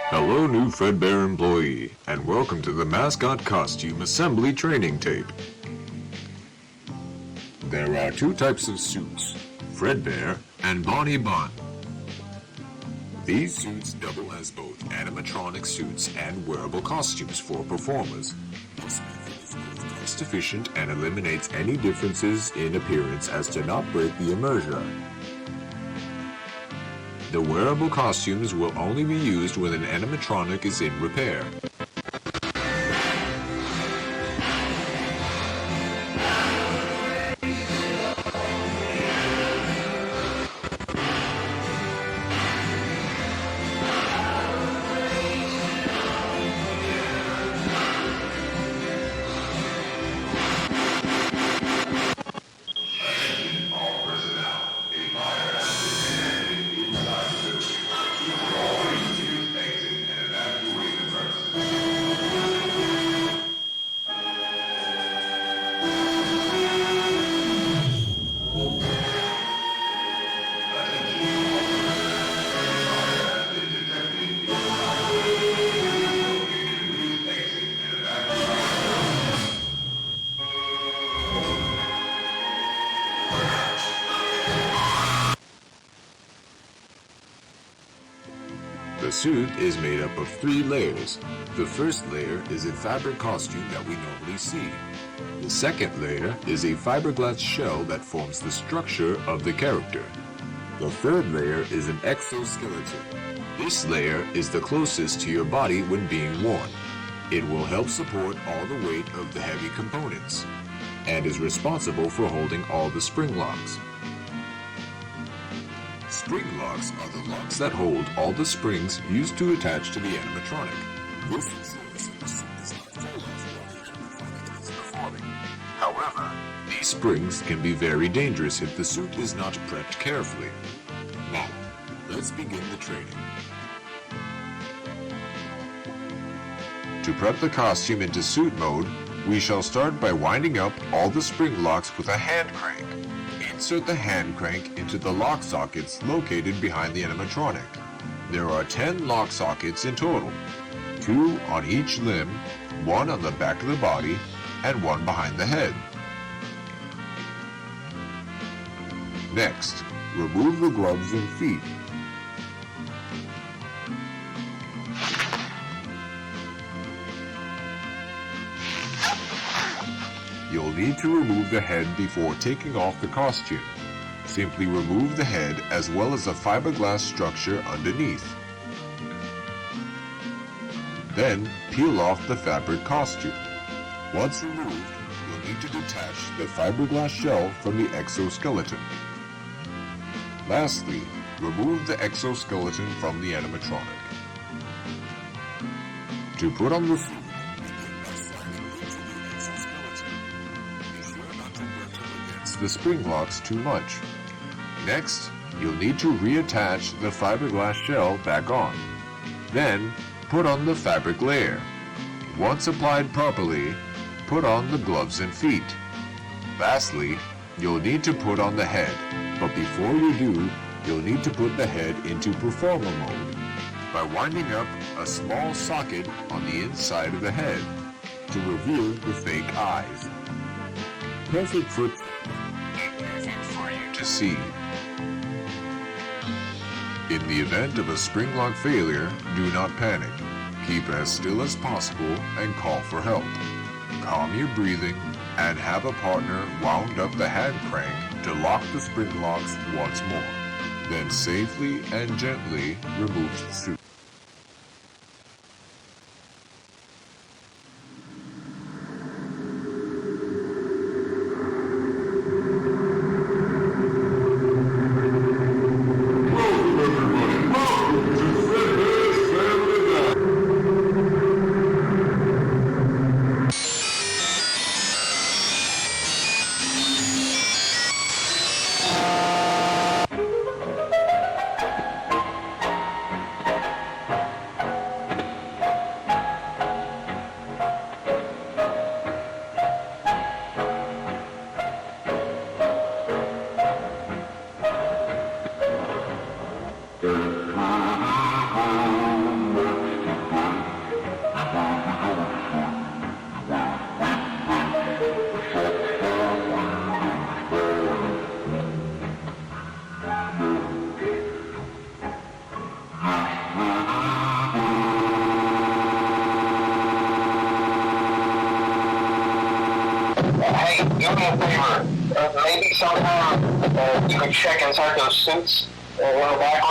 Hello, new Fredbear employee, and welcome to the Mascot Costume Assembly Training Tape. There are two types of suits, Fredbear and Bonnie Bun. These suits double as both animatronic suits and wearable costumes for performers. This method is both cost efficient and eliminates any differences in appearance as to not break the immersion. The wearable costumes will only be used when an animatronic is in repair. The suit is made up of 3 layers. The first layer is a fabric costume that we normally see. The second layer is a fiberglass shell that forms the structure of the character. The third layer is an exoskeleton. This layer is the closest to your body when being worn. It will help support all the weight of the heavy components and is responsible for holding all the spring locks. Spring locks are the locks that hold all the springs used to attach to the animatronic. This ensures that the suit does not fall off while the animatronic is performing. However, these springs can be very dangerous if the suit is not prepped carefully. Now, let's begin the training. To prep the costume into suit mode, we shall start by winding up all the spring locks with a hand crank. Insert the hand crank into the lock sockets located behind the animatronic. There are 10 lock sockets in total, 2 on each limb, 1 on the back of the body, and 1 behind the head. Next, remove the gloves and feet. You'll need to remove the head before taking off the costume. Simply remove the head as well as the fiberglass structure underneath. Then peel off the fabric costume. Once removed, you'll need to detach the fiberglass shell from the exoskeleton. Lastly, remove the exoskeleton from the animatronic. To put on the suit, the spring locks too much. Next, you'll need to reattach the fiberglass shell back on. Then, put on the fabric layer. Once applied properly, put on the gloves and feet. Lastly, you'll need to put on the head, but before you do, you'll need to put the head into performer mode by winding up a small socket on the inside of the head to reveal the fake eyes. Perfect for you to see. In the event of a spring lock failure, do not panic. Keep as still as possible and call for help. Calm your breathing and have a partner wound up the hand crank to lock the spring locks once more. Then safely and gently remove the suit. me a favor. Maybe sometime you could check inside those suits in the back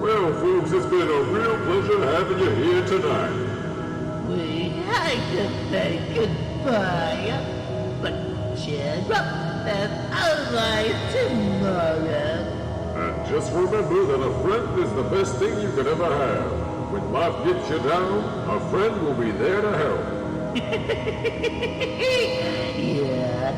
Well, folks, it's been a real pleasure having you here tonight. We hate to say goodbye, but cheer up, there's always tomorrow. And just remember that a friend is the best thing you could ever have. When life gets you down, a friend will be there to help. Yeah.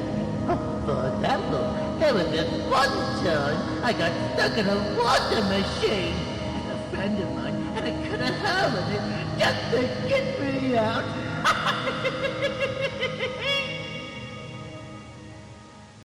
Oh, for example, there was this one time I got stuck in a water machine. And a friend of mine had a cut of hole in it just to get me out.